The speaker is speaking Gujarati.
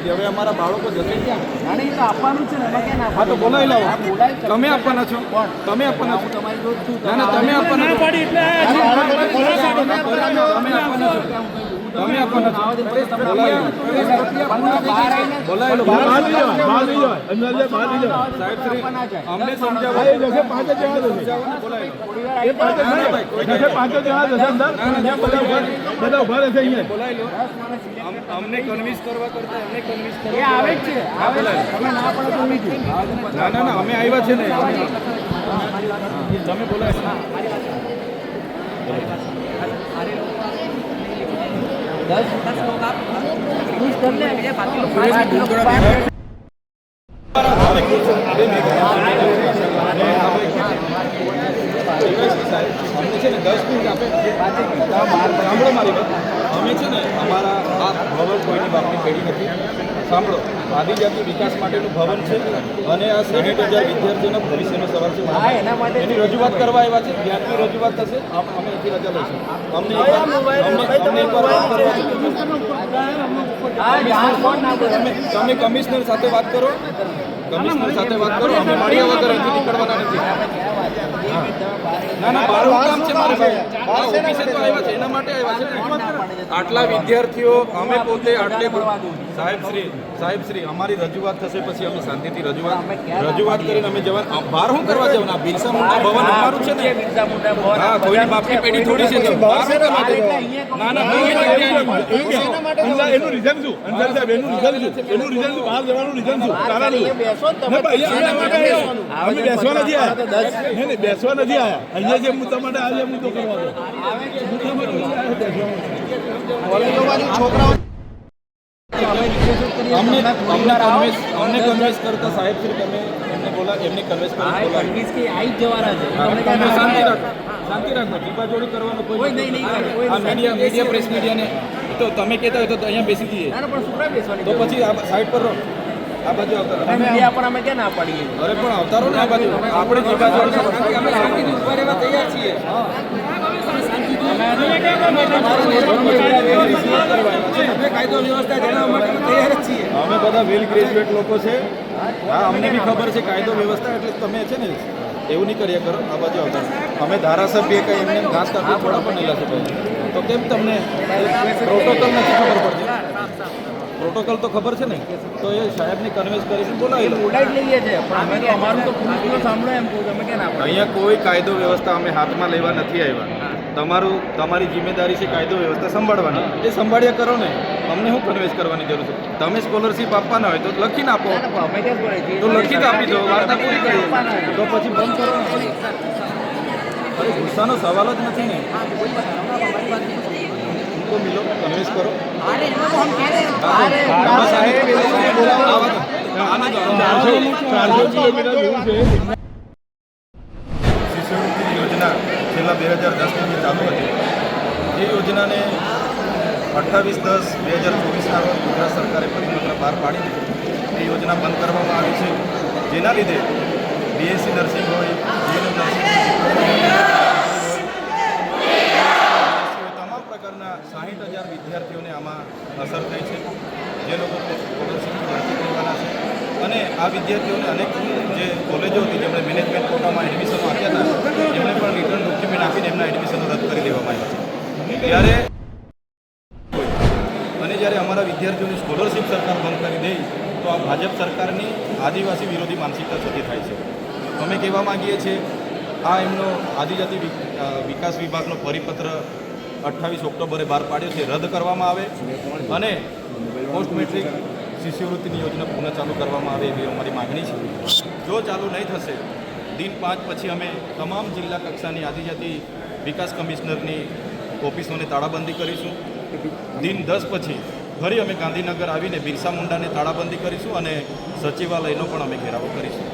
નથી. હવે અમારા બાળકો જશે ક્યાં? એ તો આપવાનું છે ને, એમાં ક્યાં ના હા તો બોલાવી લાવો. બોલાવી તમે આપવાના છો? તમે આપવાના છો? તમારી જોડે છું. ના ના, તમે આપવાના છો. તમે આપવાના છો. તમે આપવાના છો. બોલાવી લો. સાહેબ શ્રી અમને સમજાવો. અમને કન્વિન્સ કરવા કરતા એમને કન્વિન્સ કરવા આવે જ છે. ના ના ના, અમે આવ્યા છે ને. તમે બોલાય અમને છે ને 10 મિનિટ આપે. સાંભળો મારી વાત. અમે છે ને અમારા આ ભવન કોઈની બાપની પેઢી નથી. સાંભળો, આદિજાતિ વિકાસ માટેનું ભવન છે અને આ 60,000 વિદ્યાર્થીઓના ભવિષ્યનો સવાલ છે. એની રજૂઆત કરવા આવ્યા છે. જ્ઞાનની રજૂઆત થશે, અમે અહીંથી રજા લઈશું. અમને એકવાર વાત કરવા તમે કમિશનર સાથે વાત કરો. કમિશનર સાથે વાત કરો. અમે મળ્યા વગર અહીંથી નીકળવાના નથી. ના ના, બારું કામ છે મારે ભાઈ. ઓફિસે તો આવ્યા છે, એના માટે આવ્યા છે. આટલા વિદ્યાર્થીઓ અમે પોતે આટલે સાહેબ શ્રી અમારી રજૂઆત થશે, પછી અમે શાંતિથી રજૂઆત કરીને અમે જવા બહાર શું કરવા જવાના? બિરસા મુંડા ભવન અમારું છે ને. હા, કોઈની બાપની પેઢી થોડી છે. બહાર શું કરવા જવાના? ના ના, એનું રીઝન શું? અંજલ સાહેબ, એનું રીઝન શું? બહાર જવાનું રીઝન શું? અમે બેસવા નથી આવ્યા. નહીં, બેસવા નથી આવ્યા. અહીંયા જે મુદ્દા માટે આજે મુદ્દો કરવાનો. અમને કન્વિન્સ કરતા સાહેબ શ્રી તમે એમને બોલા, એમને કન્વિન્સ કરો. શાંતિ રાખો. જીબાજોડી કરવાનો કોઈ નહીં. આ મીડિયા પ્રેસ મીડિયાને તો તમે કહેતા હોય તો અહીંયા બેસી જઈએ. તો પછી આ સાઈડ પર રહો. આ બાજુ આવતા અમે ક્યાં ના પાડીએ? અરે પણ આવતા રહો ને આ બાજુ. આપણે જીબાજોડી અમે શાંતિથી ઉભા રહેવા તૈયાર છીએ. કાયદો વ્યવસ્થા જણાવવા માટે તૈયાર જ છીએ. અમે બધા વેલ ગ્રેજ્યુએટ લોકો છે. હા, અમને બી ખબર છે કાયદો વ્યવસ્થા. એટલે તમે છે ને એવું નહીં કર્યા કરો. આ બાજુ આવતા. અમે ધારાસભ્ય કંઈ એમને ઘાસ કાપી થોડા પણ નહીં લાગશે ભાઈ. તો કેમ તમને પ્રોટોકોલ નથી ખબર પડતી? પ્રોટોકોલ તો ખબર છે ને. તો એ સાહેબને કન્વિન્સ કરીશું, બોલાવી લો. લઈએ છે અમારું તો સાંભળો એમ કહું તમે કે ના પાડો. અહીંયા કોઈ કાયદો વ્યવસ્થા અમે હાથમાં લેવા નથી આવ્યા. તમારી જિમ્મેદારી છે કાયદો વ્યવસ્થા સંભાળવાની. એ સંભાળ્યા કરો ને. અમને શું કન્વિન્સ કરવાની જરૂર છે? તમે સ્કોલરશીપ આપવાના હોય તો લખીને આપો. તો લખીને આપી દો, વાર્તા પૂરી કરી. તો પછી બંધ કરો ને. અરે ગુસ્સાનો સવાલ જ નથી ને. તો મિલો, કન્વિન્સ કરો. શિષ્યવૃત્તિની યોજના છેલ્લા 2010ની ચાલુ હતી. એ યોજનાને 28/10/2024ના રોજ ગુજરાત સરકારે પરિપત્ર બહાર પાડી દીધું. એ યોજના બંધ કરવામાં આવી છે. જેના લીધે બીએસસી નર્સિંગ હોય, જીએનએમ નર્સિંગ તમામ પ્રકારના 60,000 વિદ્યાર્થીઓને આમાં અસર થઈ છે. જે લોકો સ્કોલરશીપથી વંચિત રહેવાના છે. અને આ વિદ્યાર્થીઓને અનેક જે કોલેજો હતી જેમણે મેનેજમેન્ટ કોટામાં એડમિશનો આપ્યા હતા, એમણે પણ રિટર્ન ડોક્યુમેન્ટ આપીને એમના એડમિશનો રદ કરી દેવામાં આવ્યા છે. જ્યારે અમારા વિદ્યાર્થીઓની સ્કોલરશીપ સરકાર બંધ કરી દે તો આ ભાજપ સરકારની આદિવાસી વિરોધી માનસિકતા થતી થાય છે. અમે કહેવા માગીએ છીએ, આ એમનો આદિજાતિ વિકાસ વિભાગનો પરિપત્ર 28 ઓક્ટોબરે બહાર પાડ્યો છે, રદ કરવામાં આવે અને પોસ્ટ મેટ્રિક શિષ્યવૃત્તિની યોજના પુનઃ ચાલુ કરવામાં આવે એવી અમારી માગણી છે. જો ચાલુ નહીં થશે, દિન 5 પછી અમે તમામ જિલ્લા કક્ષાની આદિજાતિ વિકાસ કમિશનરની ઓફિસોને તાળાબંધી કરીશું. દિન 10 પછી ફરી અમે ગાંધીનગર આવીને બિરસા મુંડાને તાળાબંધી કરીશું અને સચિવાલયનો પણ અમે ઘેરાવો કરીશું.